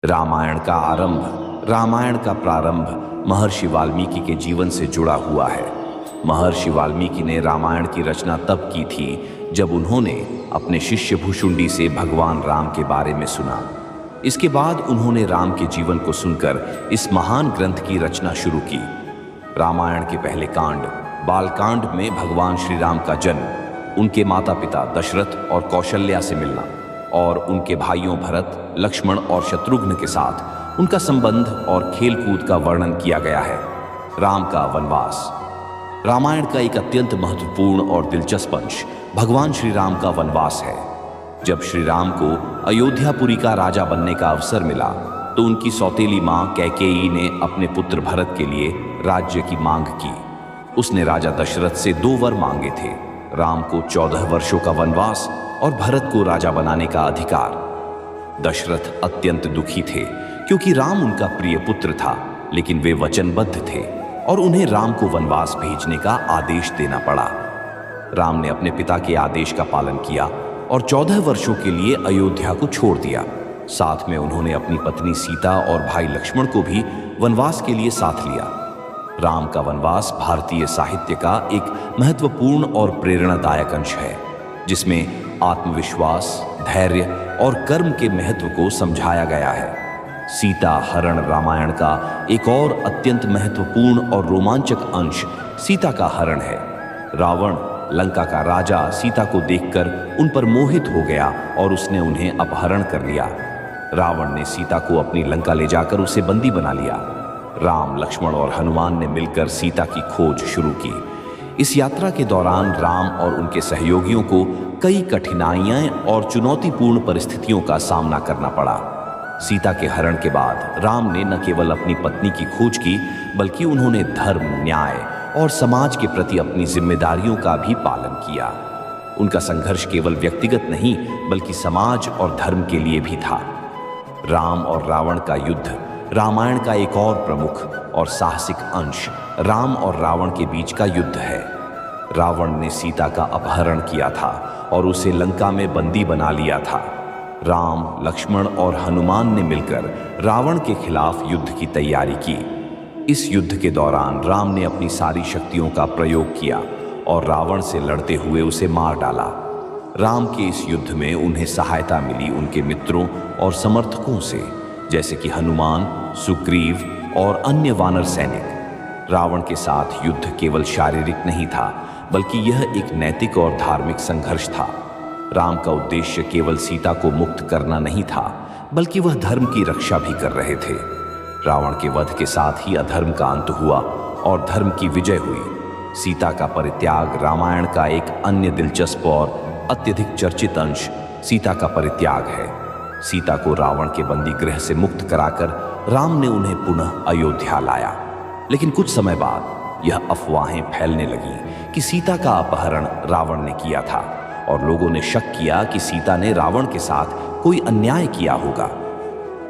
रामायण का आरंभ, रामायण का प्रारंभ महर्षि वाल्मीकि के जीवन से जुड़ा हुआ है। महर्षि वाल्मीकि ने रामायण की रचना तब की थी जब उन्होंने अपने शिष्य भुशुंडी से भगवान राम के बारे में सुना। इसके बाद उन्होंने राम के जीवन को सुनकर इस महान ग्रंथ की रचना शुरू की। रामायण के पहले कांड बालकांड में भगवान श्री राम का जन्म, उनके माता पिता दशरथ और कौशल्या से मिलना और उनके भाइयों भरत, लक्ष्मण और शत्रुघ्न के साथ उनका संबंध और खेलकूद का वर्णन किया गया है। राम का वनवास। रामायण का एक अत्यंत महत्वपूर्ण और दिलचस्प अंश भगवान श्री राम का वनवास है। जब श्री राम को अयोध्यापुरी का राजा बनने का अवसर मिला तो उनकी सौतेली मां कैकेयी ने अपने पुत्र भरत के लिए राज्य की मांग की। उसने राजा दशरथ से 2 वर मांगे थे, राम को 14 वर्षों का वनवास और भरत को राजा बनाने का अधिकार। दशरथ अत्यंत दुखी थे क्योंकि राम उनका प्रिय पुत्र था, लेकिन वे वचनबद्ध थे और उन्हें राम को वनवास भेजने का आदेश देना पड़ा। राम ने अपने पिता के आदेश का पालन किया और 14 वर्षों के लिए अयोध्या को छोड़ दिया। साथ में उन्होंने अपनी पत्नी सीता और भाई लक्ष्मण को भी वनवास के लिए साथ लिया। राम का वनवास भारतीय साहित्य का एक महत्वपूर्ण और प्रेरणादायक अंश है, जिसमें आत्मविश्वास, धैर्य और कर्म के महत्व को समझाया गया है। सीता हरण रामायण का एक और अत्यंत महत्वपूर्ण और रोमांचक अंश सीता का हरण है। रावण, लंका का राजा, सीता को देखकर उन पर मोहित हो गया और उसने उन्हें अपहरण कर लिया। रावण ने सीता को अपनी लंका ले जाकर उसे बंदी बना लिया। राम, लक्ष्मण और हनुमान ने मिलकर सीता की खोज शुरू की। इस यात्रा के दौरान राम और उनके सहयोगियों को कई कठिनाइयां और चुनौतीपूर्ण परिस्थितियों का सामना करना पड़ा। सीता के हरण के बाद राम ने न केवल अपनी पत्नी की खोज की, बल्कि उन्होंने धर्म, न्याय और समाज के प्रति अपनी जिम्मेदारियों का भी पालन किया। उनका संघर्ष केवल व्यक्तिगत नहीं, बल्कि समाज और धर्म के लिए भी था। राम और रावण का युद्ध रामायण का एक और प्रमुख और साहसिक अंश राम और रावण के बीच का युद्ध है। रावण ने सीता का अपहरण किया था और उसे लंका में बंदी बना लिया था। राम, लक्ष्मण और हनुमान ने मिलकर रावण के खिलाफ युद्ध की तैयारी की। इस युद्ध के दौरान राम ने अपनी सारी शक्तियों का प्रयोग किया और रावण से लड़ते हुए उसे मार डाला। राम के इस युद्ध में उन्हें सहायता मिली उनके मित्रों और समर्थकों से, जैसे कि हनुमान, सुग्रीव और अन्य वानर सैनिक। रावण के साथ युद्ध केवल शारीरिक नहीं था, बल्कि यह एक नैतिक और धार्मिक संघर्ष था। राम का उद्देश्य केवल सीता को मुक्त करना नहीं था, बल्कि वह धर्म की रक्षा भी कर रहे थे। रावण के वध के साथ ही अधर्म का अंत हुआ और धर्म की विजय हुई। सीता का परित्याग रामायण का एक अन्य दिलचस्प और अत्यधिक चर्चित अंश सीता का परित्याग है। सीता को रावण के बंदी गृह से मुक्त कराकर राम ने उन्हें पुनः अयोध्या लाया। लेकिन कुछ समय बाद यह अफवाहें फैलने लगी कि सीता का अपहरण रावण ने किया था और लोगों ने शक किया कि सीता ने रावण के साथ कोई अन्याय किया होगा।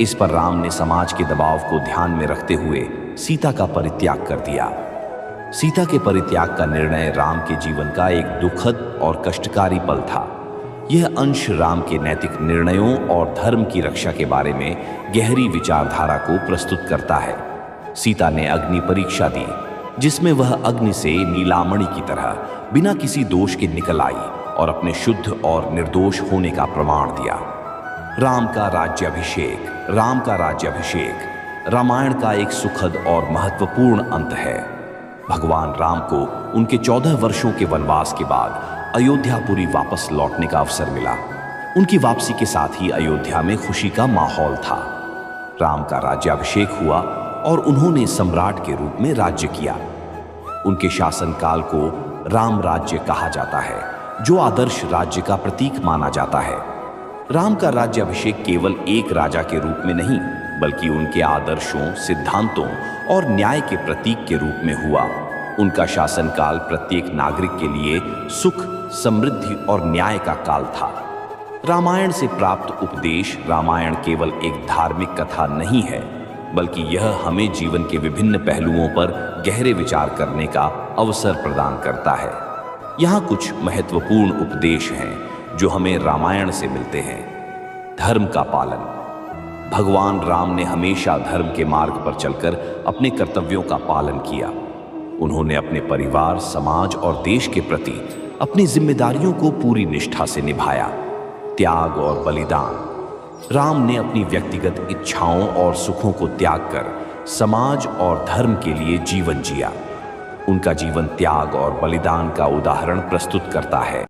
इस पर राम ने समाज के दबाव को ध्यान में रखते हुए सीता का परित्याग कर दिया। सीता के परित्याग का निर्णय राम के जीवन का एक दुखद और कष्टकारी पल था। यह अंश राम के नैतिक निर्णयों और धर्म की रक्षा के बारे में गहरी विचारधारा को प्रस्तुत करता है। सीता ने अग्नि परीक्षा दी, जिसमें वह अग्नि से नीलामणि की तरह बिना किसी दोष के निकल आई और अपने शुद्ध और निर्दोष होने का प्रमाण दिया। राम का राज्याभिषेक। राम का राज्याभिषेक रामायण का एक सुखद और महत्वपूर्ण अंत है। भगवान राम को उनके 14 वर्षों के वनवास के बाद अयोध्यापुरी वापस लौटने का अवसर मिला। उनकी वापसी के साथ ही अयोध्या में खुशी का माहौल था। राम का राज्याभिषेक हुआ और उन्होंने सम्राट के रूप में राज्य किया। उनके शासनकाल को राम राज्य कहा जाता है, जो आदर्श राज्य का प्रतीक माना जाता है। राम का राज्याभिषेक केवल एक राजा के रूप में नहीं, बल्कि उनके आदर्शों, सिद्धांतों और न्याय के प्रतीक के रूप में हुआ। उनका शासनकाल प्रत्येक नागरिक के लिए सुख, समृद्धि और न्याय का काल था। रामायण से प्राप्त उपदेश रामायण केवल एक धार्मिक कथा नहीं है, बल्कि यह हमें जीवन के विभिन्न पहलुओं पर गहरे विचार करने का अवसर प्रदान करता है। यहाँ कुछ महत्वपूर्ण उपदेश हैं जो हमें रामायण से मिलते हैं। धर्म का पालन। भगवान राम ने हमेशा धर्म के मार्ग पर चलकर अपने कर्तव्यों का पालन किया। उन्होंने अपने परिवार, समाज और देश के प्रति अपनी जिम्मेदारियों को पूरी निष्ठा से निभाया। त्याग और बलिदान। राम ने अपनी व्यक्तिगत इच्छाओं और सुखों को त्याग कर समाज और धर्म के लिए जीवन जिया। उनका जीवन त्याग और बलिदान का उदाहरण प्रस्तुत करता है।